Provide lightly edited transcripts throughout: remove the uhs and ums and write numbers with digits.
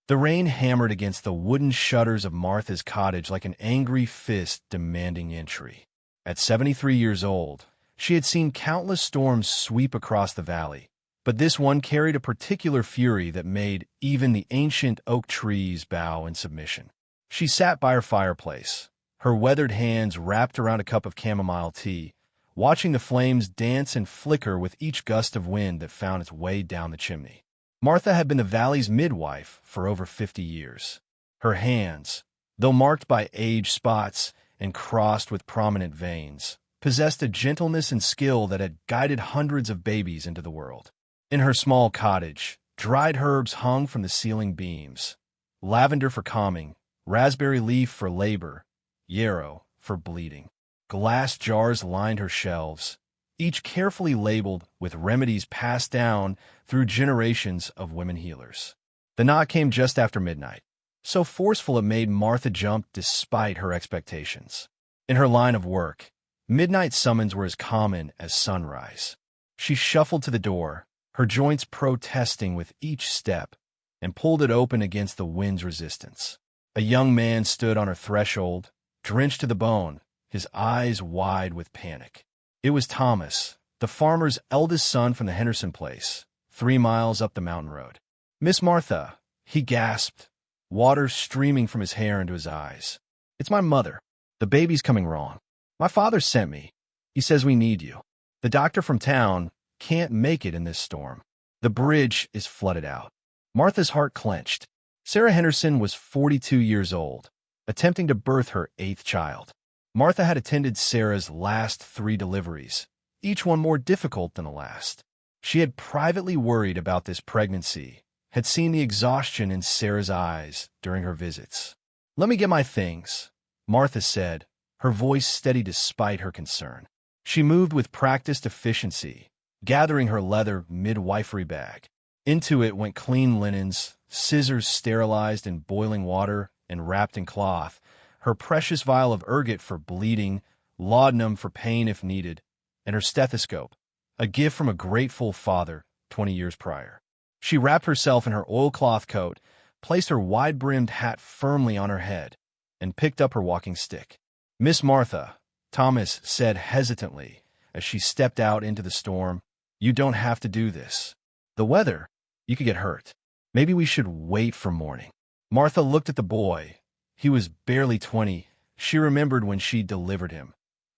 The rain hammered against the wooden shutters of Martha's cottage like an angry fist demanding entry. At 73 years old, she had seen countless storms sweep across the valley, but this one carried a particular fury that made even the ancient oak trees bow in submission. She sat by her fireplace, her weathered hands wrapped around a cup of chamomile tea, watching the flames dance and flicker with each gust of wind that found its way down the chimney. Martha had been the valley's midwife for over 50 years. Her hands, though marked by age spots and crossed with prominent veins, possessed a gentleness and skill that had guided hundreds of babies into the world. In her small cottage, dried herbs hung from the ceiling beams, lavender for calming, raspberry leaf for labor, yarrow for bleeding. Glass jars lined her shelves, each carefully labeled with remedies passed down through generations of women healers. The knock came just after midnight, so forceful it made Martha jump despite her expectations. In her line of work, midnight summons were as common as sunrise. She shuffled to the door, her joints protesting with each step, and pulled it open against the wind's resistance. A young man stood on her threshold, drenched to the bone, his eyes wide with panic. It was Thomas, the farmer's eldest son from the Henderson place, 3 miles up the mountain road. "Miss Martha," he gasped, water streaming from his hair into his eyes. "It's my mother. The baby's coming wrong. My father sent me. He says we need you. The doctor from town can't make it in this storm. The bridge is flooded out." Martha's heart clenched. Sarah Henderson was 42 years old, attempting to birth her 8th child. Martha had attended Sarah's last 3 deliveries, each one more difficult than the last. She had privately worried about this pregnancy, had seen the exhaustion in Sarah's eyes during her visits. "Let me get my things," Martha said, her voice steady despite her concern. She moved with practiced efficiency, gathering her leather midwifery bag. Into it went clean linens, scissors sterilized in boiling water and wrapped in cloth, her precious vial of ergot for bleeding, laudanum for pain if needed, and her stethoscope, a gift from a grateful father 20 years prior. She wrapped herself in her oilcloth coat, placed her wide-brimmed hat firmly on her head, and picked up her walking stick. "Miss Martha," Thomas said hesitantly as she stepped out into the storm, "you don't have to do this. The weather, you could get hurt. Maybe we should wait for morning." Martha looked at the boy. He was barely 20. She remembered when she delivered him,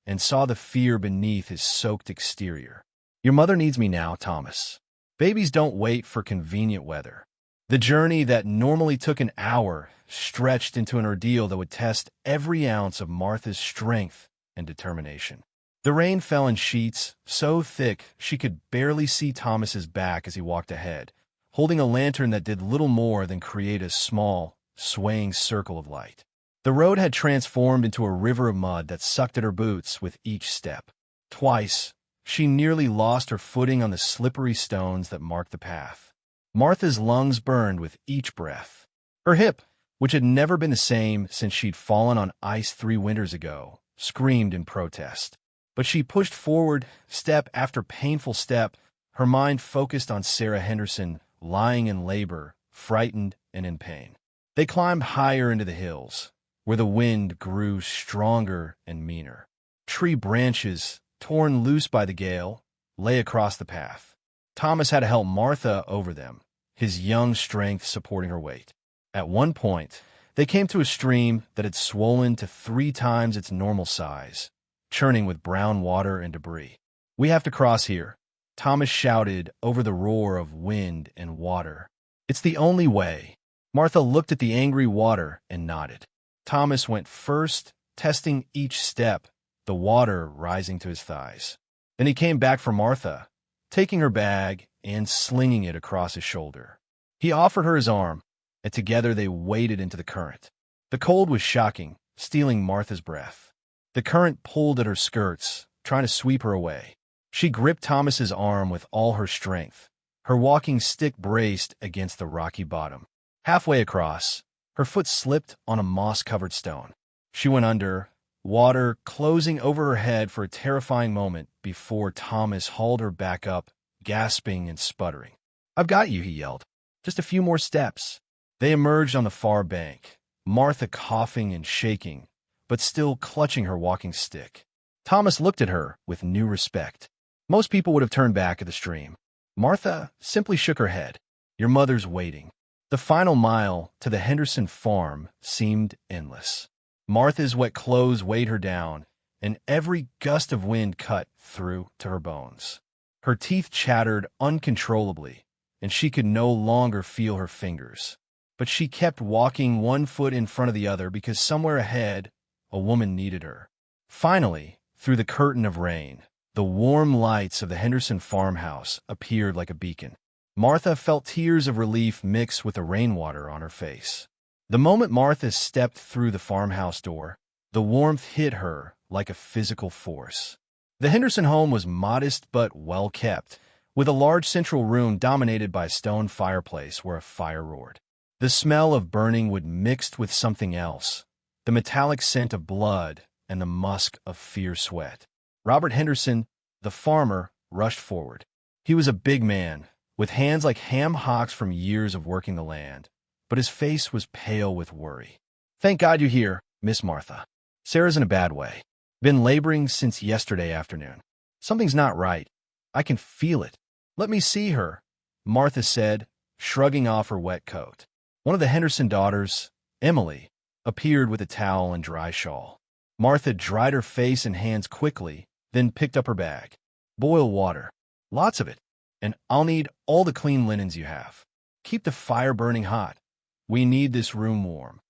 and saw the fear beneath his soaked exterior. "Your mother needs me now, Thomas. Babies don't wait for convenient weather." The journey that normally took an hour stretched into an ordeal that would test every ounce of Martha's strength and determination. The rain fell in sheets, so thick she could barely see Thomas's back as he walked ahead, holding a lantern that did little more than create a small, swaying circle of light. The road had transformed into a river of mud that sucked at her boots with each step. Twice, she nearly lost her footing on the slippery stones that marked the path. Martha's lungs burned with each breath. Her hip, which had never been the same since she'd fallen on ice 3 winters ago, screamed in protest. But she pushed forward, step after painful step, her mind focused on Sarah Henderson, lying in labor, frightened and in pain. They climbed higher into the hills, where the wind grew stronger and meaner. Tree branches, torn loose by the gale, lay across the path. Thomas had to help Martha over them, his young strength supporting her weight. At one point, they came to a stream that had swollen to 3 times its normal size, churning with brown water and debris. "We have to cross here," Thomas shouted over the roar of wind and water. "It's the only way." Martha looked at the angry water and nodded. Thomas went first, testing each step, the water rising to his thighs. Then he came back for Martha, taking her bag and slinging it across his shoulder. He offered her his arm, and together they waded into the current. The cold was shocking, stealing Martha's breath. The current pulled at her skirts, trying to sweep her away. She gripped Thomas's arm with all her strength, her walking stick braced against the rocky bottom. Halfway across, her foot slipped on a moss-covered stone. She went under, water closing over her head for a terrifying moment before Thomas hauled her back up, gasping and sputtering. "I've got you," he yelled. "Just a few more steps." They emerged on the far bank, Martha coughing and shaking, but still clutching her walking stick. Thomas looked at her with new respect. Most people would have turned back at the stream. Martha simply shook her head. Your mother's waiting. The final mile to the Henderson farm seemed endless. Martha's wet clothes weighed her down, and every gust of wind cut through to her bones. Her teeth chattered uncontrollably, and she could no longer feel her fingers. But she kept walking one foot in front of the other because somewhere ahead, a woman needed her. Finally, through the curtain of rain, the warm lights of the Henderson farmhouse appeared like a beacon. Martha felt tears of relief mix with the rainwater on her face. The moment Martha stepped through the farmhouse door, the warmth hit her like a physical force. The Henderson home was modest but well-kept, with a large central room dominated by a stone fireplace where a fire roared. The smell of burning wood mixed with something else, the metallic scent of blood and the musk of fierce sweat. Robert Henderson, the farmer, rushed forward. He was a big man, with hands like ham hocks from years of working the land, but his face was pale with worry. Thank God you're here, Miss Martha. Sarah's in a bad way. Been laboring since yesterday afternoon. Something's not right. I can feel it. Let me see her, Martha said, shrugging off her wet coat. One of the Henderson daughters, Emily, appeared with a towel and dry shawl. Martha dried her face and hands quickly, then picked up her bag. Boil water. Lots of it. And I'll need all the clean linens you have. Keep the fire burning hot. We need this room warm.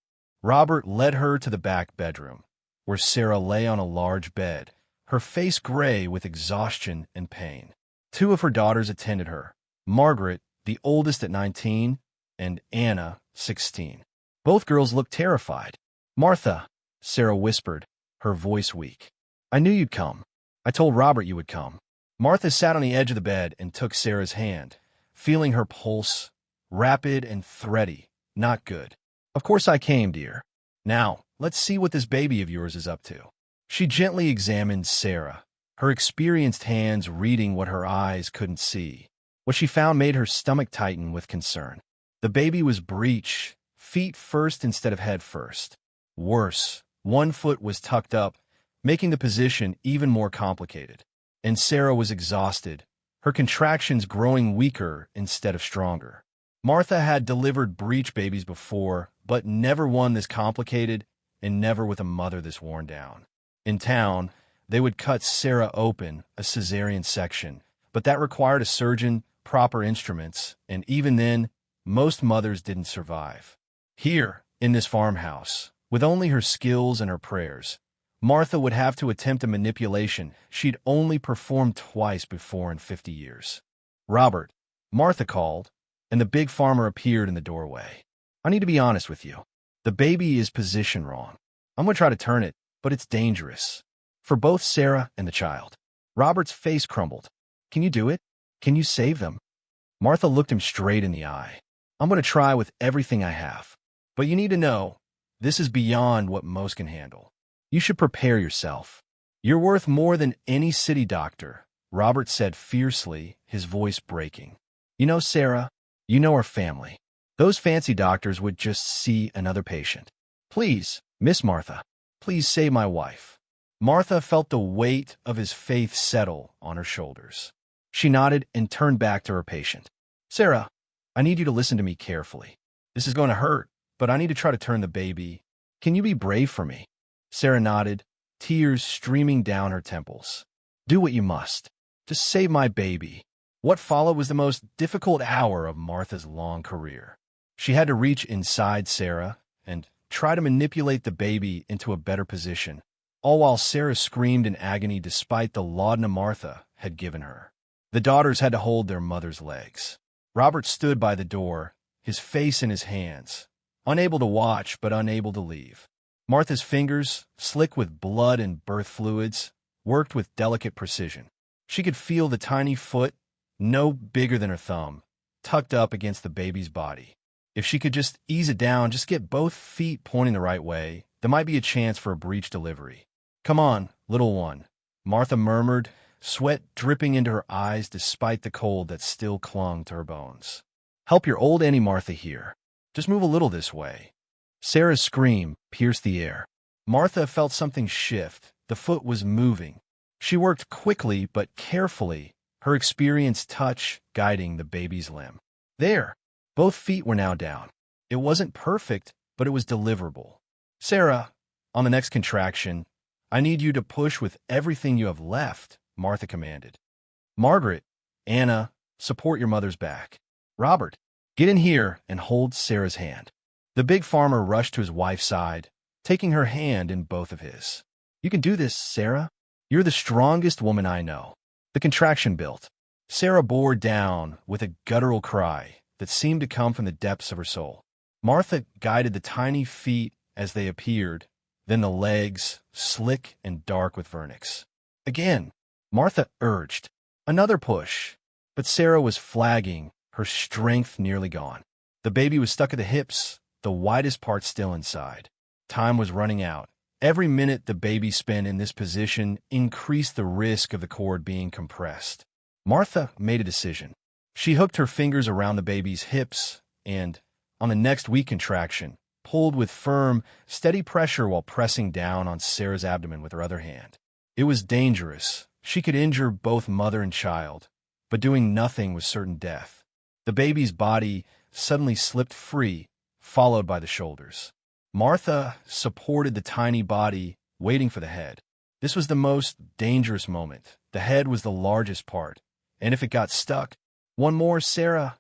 Robert led her to the back bedroom, where Sarah lay on a large bed, her face gray with exhaustion and pain. Two of her daughters attended her, Margaret, the oldest at 19, and Anna, 16. Both girls looked terrified. Martha, Sarah whispered, her voice weak. I knew you'd come. I told Robert you would come. Martha sat on the edge of the bed and took Sarah's hand, feeling her pulse, rapid and thready, not good. Of course I came, dear. Now, let's see what this baby of yours is up to. She gently examined Sarah, her experienced hands reading what her eyes couldn't see. What she found made her stomach tighten with concern. The baby was breech, feet first instead of head first. Worse, one foot was tucked up, making the position even more complicated. And Sarah was exhausted, her contractions growing weaker instead of stronger. Martha had delivered breech babies before, but never one this complicated and never with a mother this worn down. In town, they would cut Sarah open, a cesarean section, but that required a surgeon, proper instruments, and even then, most mothers didn't survive. Here, in this farmhouse, with only her skills and her prayers, Martha would have to attempt a manipulation she'd only performed twice before in 50 years. Robert, Martha called, and the big farmer appeared in the doorway. I need to be honest with you. The baby is positioned wrong. I'm going to try to turn it, but it's dangerous. For both Sarah and the child. Robert's face crumbled. Can you do it? Can you save them? Martha looked him straight in the eye. I'm going to try with everything I have. But you need to know, this is beyond what most can handle. You should prepare yourself. You're worth more than any city doctor, Robert said fiercely, his voice breaking. You know, Sarah, you know our family. Those fancy doctors would just see another patient. Please, Miss Martha, please save my wife. Martha felt the weight of his faith settle on her shoulders. She nodded and turned back to her patient. Sarah, I need you to listen to me carefully. This is going to hurt, but I need to try to turn the baby. Can you be brave for me? Sarah nodded, tears streaming down her temples. Do what you must. Just save my baby. What followed was the most difficult hour of Martha's long career. She had to reach inside Sarah and try to manipulate the baby into a better position, all while Sarah screamed in agony despite the laudanum Martha had given her. The daughters had to hold their mother's legs. Robert stood by the door, his face in his hands, unable to watch but unable to leave. Martha's fingers, slick with blood and birth fluids, worked with delicate precision. She could feel the tiny foot, no bigger than her thumb, tucked up against the baby's body. If she could just ease it down, just get both feet pointing the right way, there might be a chance for a breech delivery. Come on, little one, Martha murmured, sweat dripping into her eyes despite the cold that still clung to her bones. Help your old Auntie Martha here. Just move a little this way. Sarah's scream pierced the air. Martha felt something shift. The foot was moving. She worked quickly but carefully, her experienced touch guiding the baby's limb. There! Both feet were now down. It wasn't perfect, but it was deliverable. Sarah, on the next contraction, I need you to push with everything you have left, Martha commanded. Margaret, Anna, support your mother's back. Robert, get in here and hold Sarah's hand. The big farmer rushed to his wife's side, taking her hand in both of his. You can do this, Sarah. You're the strongest woman I know. The contraction built. Sarah bore down with a guttural cry that seemed to come from the depths of her soul. Martha guided the tiny feet as they appeared, then the legs, slick and dark with vernix. Again, Martha urged. Another push. But Sarah was flagging, her strength nearly gone. The baby was stuck at the hips, the widest part still inside. Time was running out. Every minute the baby spent in this position increased the risk of the cord being compressed. Martha made a decision. She hooked her fingers around the baby's hips and, on the next weak contraction, pulled with firm, steady pressure while pressing down on Sarah's abdomen with her other hand. It was dangerous. She could injure both mother and child, but doing nothing was certain death. The baby's body suddenly slipped free, followed by the shoulders. Martha supported the tiny body, waiting for the head. This was the most dangerous moment. The head was the largest part, and if it got stuck, one more, Sarah.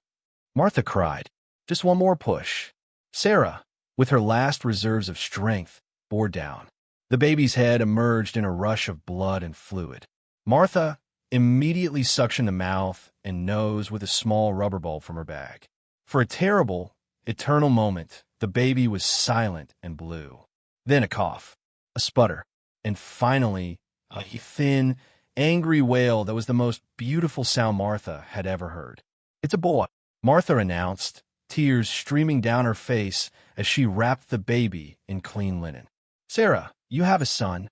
Martha cried. Just one more push. Sarah, with her last reserves of strength, bore down. The baby's head emerged in a rush of blood and fluid. Martha immediately suctioned the mouth and nose with a small rubber bulb from her bag. For a terrible, eternal moment, the baby was silent and blue. Then a cough, a sputter, and finally a thin, angry wail that was the most beautiful sound Martha had ever heard. It's a boy, Martha announced, tears streaming down her face as she wrapped the baby in clean linen. Sarah, you have a son.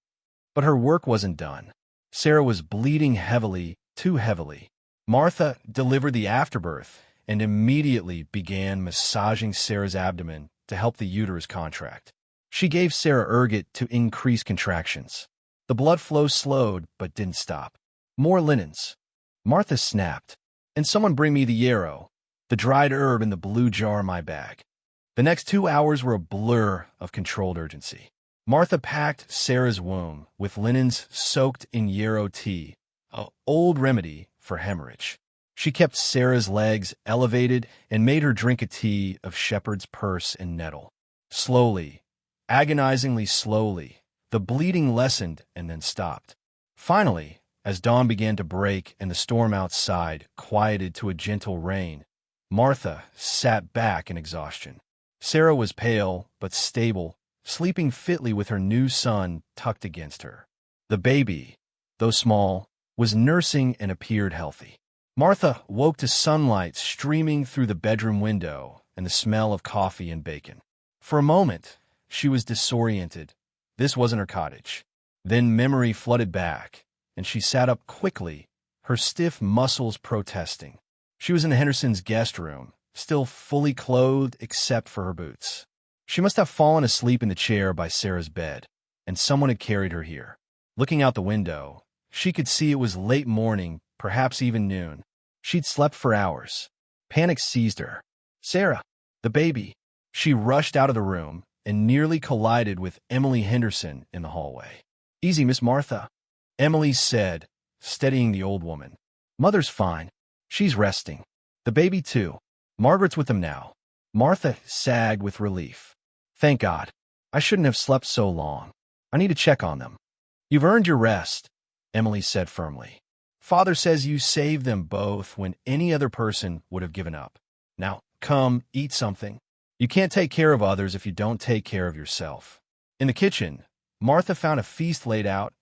But her work wasn't done. Sarah was bleeding heavily, too heavily. Martha delivered the afterbirth and immediately began massaging Sarah's abdomen to help the uterus contract. She gave Sarah ergot to increase contractions. The blood flow slowed but didn't stop. More linens. Martha snapped. And someone bring me the yarrow, the dried herb in the blue jar in my bag. The next 2 hours were a blur of controlled urgency. Martha packed Sarah's womb with linens soaked in yarrow tea, an old remedy for hemorrhage. She kept Sarah's legs elevated and made her drink a tea of shepherd's purse and nettle. Slowly, agonizingly slowly, the bleeding lessened and then stopped. Finally, as dawn began to break and the storm outside quieted to a gentle rain, Martha sat back in exhaustion. Sarah was pale but stable, sleeping fitly with her new son tucked against her. The baby, though small, was nursing and appeared healthy. Martha woke to sunlight streaming through the bedroom window and the smell of coffee and bacon. For a moment, she was disoriented. This wasn't her cottage. Then memory flooded back, and she sat up quickly, her stiff muscles protesting. She was in the Hendersons' guest room, still fully clothed except for her boots. She must have fallen asleep in the chair by Sarah's bed, and someone had carried her here. Looking out the window, she could see it was late morning, perhaps even noon. She'd slept for hours. Panic seized her. Sarah, the baby. She rushed out of the room and nearly collided with Emily Henderson in the hallway. Easy, Miss Martha, Emily said, steadying the old woman. Mother's fine. She's resting. The baby, too. Margaret's with them now. Martha sagged with relief. Thank God. I shouldn't have slept so long. I need to check on them. You've earned your rest, Emily said firmly. Father says you saved them both when any other person would have given up. Now, come, eat something. You can't take care of others if you don't take care of yourself. In the kitchen, Martha found a feast laid out.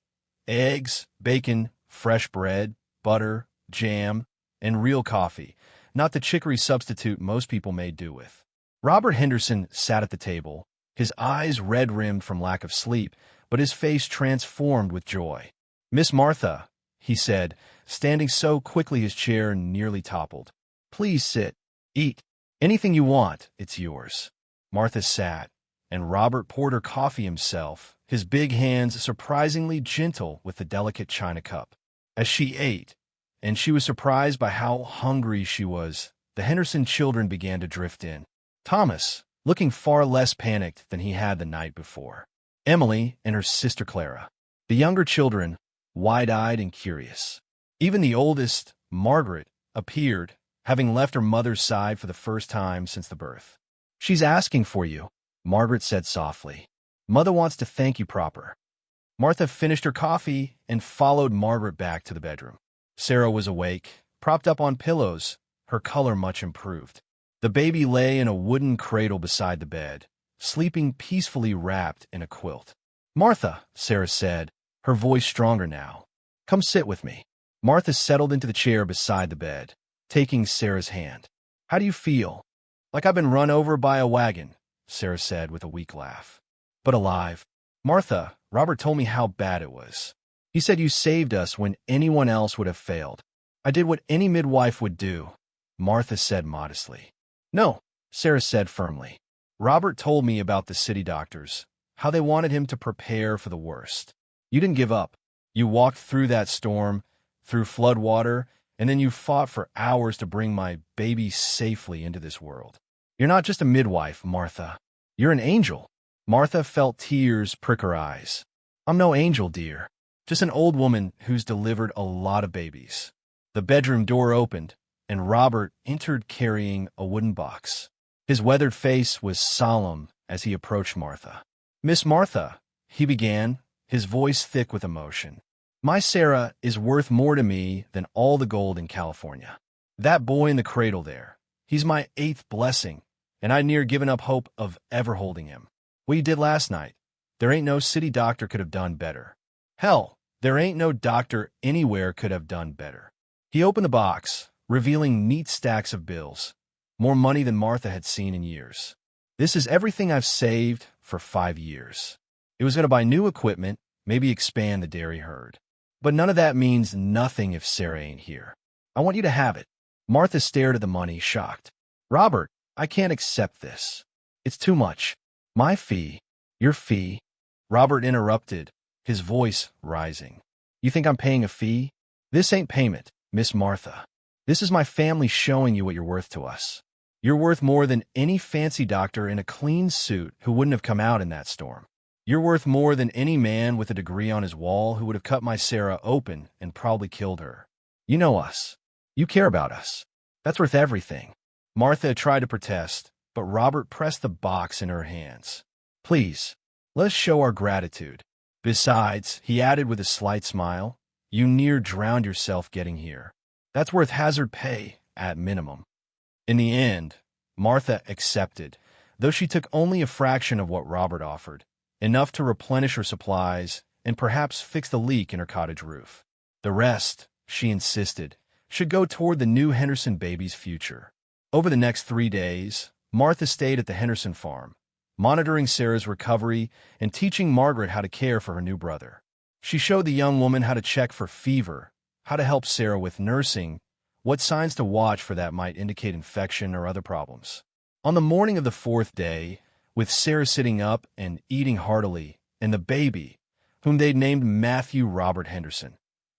Eggs, bacon, fresh bread, butter, jam, and real coffee, not the chicory substitute most people made do with. Robert Henderson sat at the table, his eyes red-rimmed from lack of sleep, but his face transformed with joy. Miss Martha, he said, standing so quickly his chair nearly toppled. Please sit. Eat. Anything you want, it's yours. Martha sat, and Robert poured her coffee himself, his big hands surprisingly gentle with the delicate china cup. As she ate, and she was surprised by how hungry she was, the Henderson children began to drift in. Thomas, looking far less panicked than he had the night before. Emily and her sister Clara. The younger children, wide-eyed and curious. Even the oldest, Margaret, appeared, having left her mother's side for the first time since the birth. "She's asking for you," Margaret said softly. "Mother wants to thank you proper." Martha finished her coffee and followed Margaret back to the bedroom. Sarah was awake, propped up on pillows, her color much improved. The baby lay in a wooden cradle beside the bed, sleeping peacefully wrapped in a quilt. "Martha," Sarah said, her voice stronger now. "Come sit with me." Martha settled into the chair beside the bed, taking Sarah's hand. "How do you feel?" "Like I've been run over by a wagon," Sarah said with a weak laugh. "But alive." "Martha, Robert told me how bad it was. He said you saved us when anyone else would have failed." "I did what any midwife would do," Martha said modestly. "No," Sarah said firmly. "Robert told me about the city doctors, how they wanted him to prepare for the worst. You didn't give up. You walked through that storm, through flood water, and then you fought for hours to bring my baby safely into this world. You're not just a midwife, Martha. You're an angel." Martha felt tears prick her eyes. "I'm no angel, dear. Just an old woman who's delivered a lot of babies." The bedroom door opened, and Robert entered carrying a wooden box. His weathered face was solemn as he approached Martha. "Miss Martha," he began, his voice thick with emotion, "my Sarah is worth more to me than all the gold in California. That boy in the cradle there, he's my 8th blessing, and I'd near given up hope of ever holding him. What you did last night, there ain't no city doctor could have done better. Hell, there ain't no doctor anywhere could have done better." He opened the box, revealing neat stacks of bills, more money than Martha had seen in years. "This is everything I've saved for 5 years. It was going to buy new equipment, maybe expand the dairy herd. But none of that means nothing if Sarah ain't here. I want you to have it." Martha stared at the money, shocked. "Robert, I can't accept this. It's too much. My fee, your fee." Robert interrupted, his voice rising. "You think I'm paying a fee? This ain't payment, Miss Martha. This is my family showing you what you're worth to us. You're worth more than any fancy doctor in a clean suit who wouldn't have come out in that storm. You're worth more than any man with a degree on his wall who would have cut my Sarah open and probably killed her. You know us. You care about us. That's worth everything." Martha tried to protest, but Robert pressed the box in her hands. "Please, let us show our gratitude. Besides," he added with a slight smile, "you near drowned yourself getting here. That's worth hazard pay, at minimum." In the end, Martha accepted, though she took only a fraction of what Robert offered, enough to replenish her supplies and perhaps fix the leak in her cottage roof. The rest, she insisted, should go toward the new Henderson baby's future. Over the next 3 days, Martha stayed at the Henderson farm, monitoring Sarah's recovery and teaching Margaret how to care for her new brother. She showed the young woman how to check for fever, how to help Sarah with nursing, what signs to watch for that might indicate infection or other problems. On the morning of the 4th day, with Sarah sitting up and eating heartily, and the baby, whom they'd named Matthew Robert Henderson,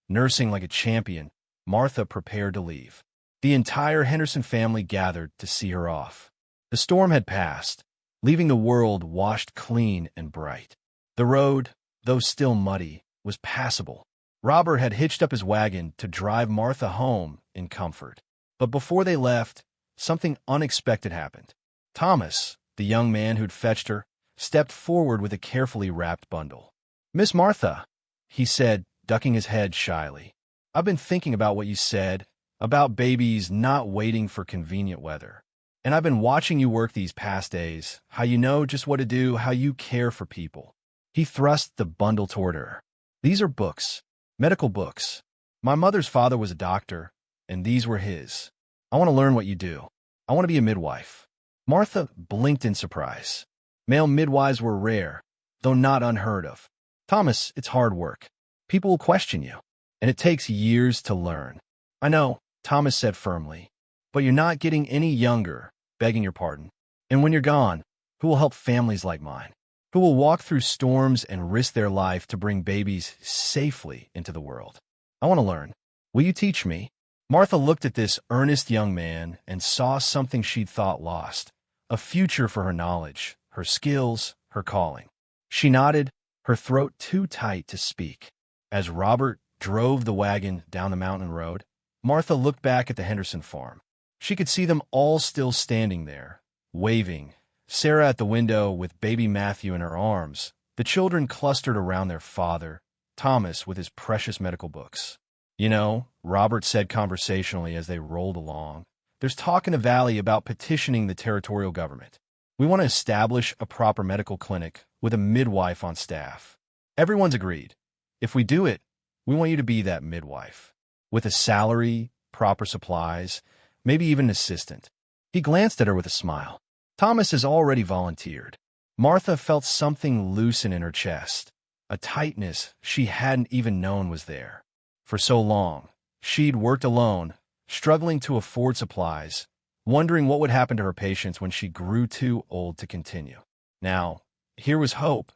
nursing like a champion, Martha prepared to leave. The entire Henderson family gathered to see her off. The storm had passed, leaving the world washed clean and bright. The road, though still muddy, was passable. Robert had hitched up his wagon to drive Martha home in comfort. But before they left, something unexpected happened. Thomas, the young man who'd fetched her, stepped forward with a carefully wrapped bundle. "Miss Martha," he said, ducking his head shyly, "I've been thinking about what you said, about babies not waiting for convenient weather. And I've been watching you work these past days, how you know just what to do, how you care for people." He thrust the bundle toward her. "These are books, medical books. My mother's father was a doctor, and these were his. I want to learn what you do. I want to be a midwife." Martha blinked in surprise. Male midwives were rare, though not unheard of. "Thomas, it's hard work. People will question you, and it takes years to learn." "I know," Thomas said firmly, "but you're not getting any younger, begging your pardon. And when you're gone, who will help families like mine, who will walk through storms and risk their life to bring babies safely into the world. I want to learn. Will you teach me?" Martha looked at this earnest young man and saw something she'd thought lost, a future for her knowledge, her skills, her calling. She nodded, her throat too tight to speak. As Robert drove the wagon down the mountain road, Martha looked back at the Henderson farm. She could see them all still standing there, waving, Sarah at the window with baby Matthew in her arms, the children clustered around their father, Thomas with his precious medical books. "You know," Robert said conversationally as they rolled along, "there's talk in the valley about petitioning the territorial government. We want to establish a proper medical clinic with a midwife on staff. Everyone's agreed. If we do it, we want you to be that midwife, with a salary, proper supplies, maybe even an assistant." He glanced at her with a smile. "Thomas has already volunteered." Martha felt something loosen in her chest, a tightness she hadn't even known was there. For so long, she'd worked alone, struggling to afford supplies, wondering what would happen to her patients when she grew too old to continue. Now, here was hope.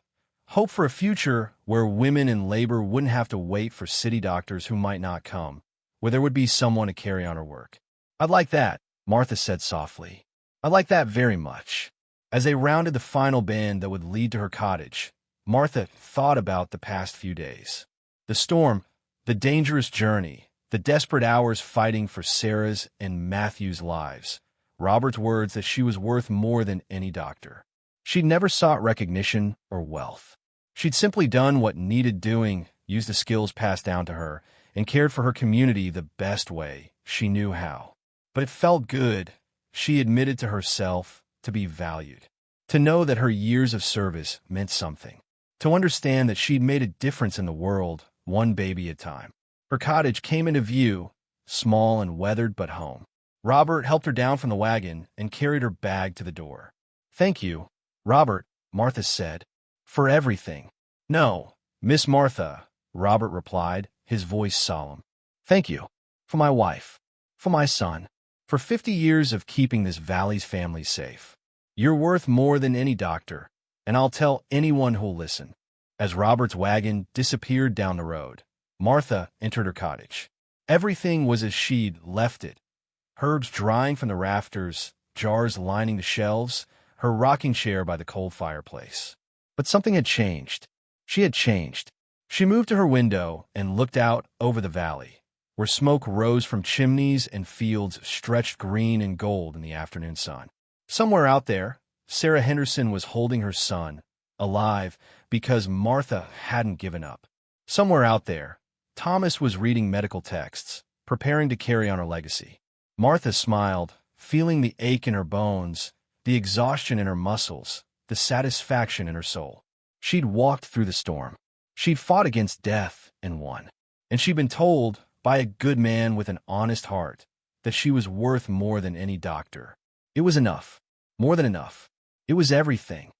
Hope for a future where women in labor wouldn't have to wait for city doctors who might not come, where there would be someone to carry on her work. "I'd like that," Martha said softly. "I'd like that very much." As they rounded the final bend that would lead to her cottage, Martha thought about the past few days. The storm, the dangerous journey, the desperate hours fighting for Sarah's and Matthew's lives, Robert's words that she was worth more than any doctor. She'd never sought recognition or wealth. She'd simply done what needed doing, used the skills passed down to her, and cared for her community the best way she knew how. But it felt good, she admitted to herself, to be valued. To know that her years of service meant something. To understand that she'd made a difference in the world, one baby at a time. Her cottage came into view, small and weathered but home. Robert helped her down from the wagon and carried her bag to the door. "Thank you, Robert," Martha said, "for everything." "No, Miss Martha," Robert replied, his voice solemn. "Thank you. For my wife. For my son. For 50 years of keeping this valley's families safe. You're worth more than any doctor, and I'll tell anyone who'll listen." As Robert's wagon disappeared down the road, Martha entered her cottage. Everything was as she'd left it. Herbs drying from the rafters, jars lining the shelves, her rocking chair by the cold fireplace. But something had changed. She had changed. She moved to her window and looked out over the valley, where smoke rose from chimneys and fields stretched green and gold in the afternoon sun. Somewhere out there, Sarah Henderson was holding her son, alive, because Martha hadn't given up. Somewhere out there, Thomas was reading medical texts, preparing to carry on her legacy. Martha smiled, feeling the ache in her bones, the exhaustion in her muscles, the satisfaction in her soul. She'd walked through the storm. She'd fought against death and won. And she'd been told, by a good man with an honest heart, that she was worth more than any doctor. It was enough. More than enough. It was everything.